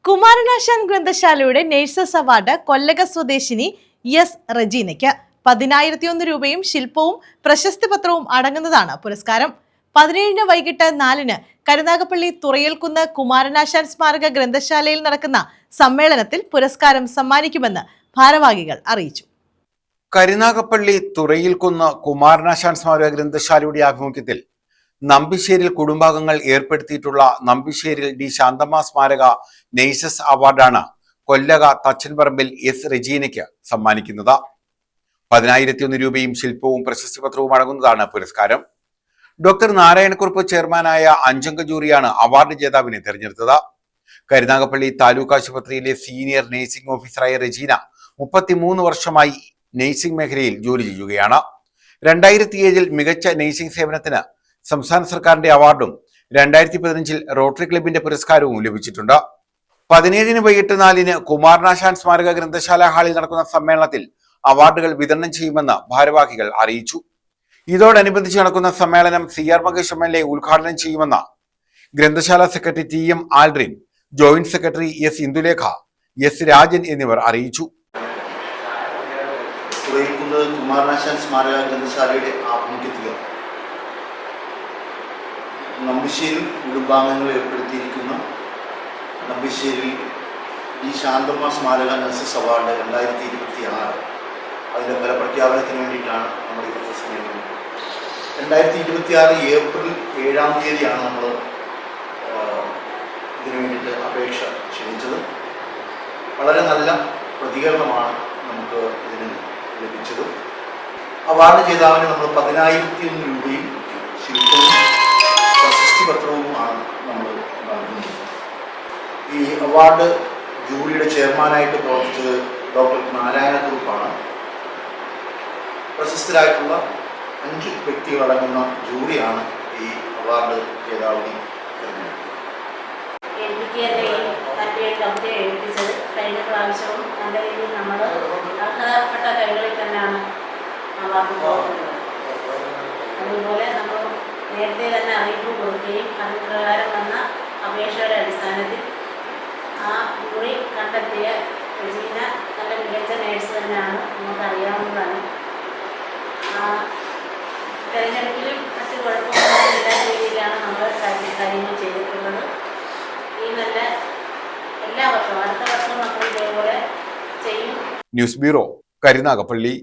Kumaranasan ഗ്രന്ഥശാലയുടെ nurses award Kollaka സ്വദേശിനി S റജീനയ്ക്ക് 10,001 രൂപയും ശില്പവും പ്രശസ്തി പത്രവും അടങ്ങുന്നതാണ് പുരസ്കാരം. 17 വൈകിട്ട് 4 കരുനാഗപ്പള്ളി തുറയൽക്കുന്ന് കുമാരനാശാൻ സ്മാരക ഗ്രന്ഥശാലയിൽ നടക്കുന്ന സമ്മേളനത്തിൽ പുരസ്കാരം സമ്മാനിക്കുമെന്ന് ഭാരവാഹികൾ അറിയിച്ചു. കരുനാഗപ്പള്ളി തുറയിൽക്കുന്ന് കുമാരനാശാൻ സ്മാരക ഗ്രന്ഥശാലയുടെ ആഭിമുഖ്യത്തിൽ നമ്പിശ്ശേരിൽ കുടുംബാംഗങ്ങൾ ഏർപ്പെടുത്തിയിട്ടുള്ള നമ്പിശ്ശേരിൽ ഡി ശാന്തമ്മ സ്മാരക നെയ്സസ് അവാർഡാണ് കൊല്ലക തച്ചൻപറമ്പിൽ എസ് റജീനയ്ക്ക് സമ്മാനിക്കുന്നത്. 10,001 രൂപയും ശില്പവും പ്രശസ്തി പത്രവും അടങ്ങുന്നതാണ് പുരസ്കാരം. ഡോക്ടർ നാരായണക്കുറുപ്പ് ചെയർമാനായ അഞ്ചംഗ ജൂറിയാണ് അവാർഡ് ജേതാവിനെ തെരഞ്ഞെടുത്തത്. കരുനാഗപ്പള്ളി താലൂക്ക് ആശുപത്രിയിലെ സീനിയർ നഴ്സിംഗ് ഓഫീസറായ റജീന 33 വർഷമായി നഴ്സിംഗ് മേഖലയിൽ ജോലി ചെയ്യുകയാണ്. 2007 മികച്ച നഴ്സിംഗ് സേവനത്തിന് സംസ്ഥാന സർക്കാരിന്റെ അവാർഡും 2015 റോട്ടറി ക്ലബിന്റെ പുരസ്കാരവും ലഭിച്ചിട്ടുണ്ട്. 17 വൈകിട്ട് 4 കുമാരനാശാൻ സ്മാരക ഗ്രന്ഥശാല ഹാളിൽ നടക്കുന്ന സമ്മേളനത്തിൽ അവാർഡുകൾ വിതരണം ചെയ്യുമെന്ന് ഭാരവാഹികൾ അറിയിച്ചു. ഇതോടനുബന്ധിച്ച് നടക്കുന്ന സമ്മേളനം CR മകേഷ് MLA ഉദ്ഘാടനം ചെയ്യുമെന്ന് ഗ്രന്ഥശാല secretary TM Aldrin, joint secretary S Indulekha, S Rajan എന്നിവർ അറിയിച്ചു. കുമാരനാശാൻ സ്മാരക ഗ്രന്ഥശാലയുടെ ആഭിമുഖ്യത്തിൽ നമ്പിശ്ശേരിൽ കുടുംബാംഗങ്ങൾ ഏർപ്പെടുത്തിയിരിക്കുന്ന നമ്പിശ്ശേരിൽ ഈ ശാന്തമ്മ സ്മാരക നഴ്സസ് അവാർഡ് 2026 അതിൻ്റെ ഫലപ്രഖ്യാപനത്തിന് വേണ്ടിയിട്ടാണ് നമ്മൾ ഇപ്പോൾ സമയം. 2026 ഏപ്രിൽ 7-ാം തീയതിയാണ് നമ്മൾ ഇതിനു വേണ്ടിയിട്ട് അപേക്ഷ ക്ഷണിച്ചത്. വളരെ നല്ല പ്രതികരണമാണ് നമുക്ക് ഇതിന് ലഭിച്ചത്. അവാർഡ് ജേതാവിന് നമ്മൾ 10,001 രൂപയും ശില്പവും പ്രശസ്തി പത്രവുമാണ് നമ്മൾ നൽകുന്നത്. ഈ അവാർഡ് ജൂറിയുടെ ചെയർമാനായിട്ട് പ്രവർത്തിച്ചത് ഡോക്ടർ നാരായണക്കുറുപ്പാണ്. പ്രശസ്തരായിട്ടുള്ള 5 വ്യക്തികളടങ്ങുന്ന ജൂറിയാണ് ഈ അവാർഡ് ജേതാവിനെ തിരഞ്ഞെടുത്തത്. കഴിഞ്ഞ പ്രാവശ്യവും നല്ല രീതിയിൽ നമ്മൾ അർഹതപ്പെട്ട കൈകളിൽ തന്നെയാണ് അവാർഡ് പോകുന്നത്. അതുപോലെ നമ്മൾ നേരത്തെ തന്നെ അറിയിപ്പ് കൊടുക്കുകയും അതിന് പ്രകാരം വന്ന അപേക്ഷയുടെ അടിസ്ഥാനത്തിൽ ആ ജൂറി കണ്ടെത്തിയ റജീന നല്ല മികച്ച നേഴ്സ് തന്നെയാണ്, നമുക്ക് അറിയാവുന്നതാണ്. തിരഞ്ഞെടുപ്പിലും മറ്റ് കുഴപ്പമില്ലാത്ത രീതിയിലാണ് നമ്മൾ കാര്യങ്ങൾ ചെയ്തിട്ടുള്ളത്. ഈ നല്ല എല്ലാ വർഷവും അടുത്ത വർഷവും നമ്മൾ ഇതേപോലെ ചെയ്യും. News bureau, Karunagappally.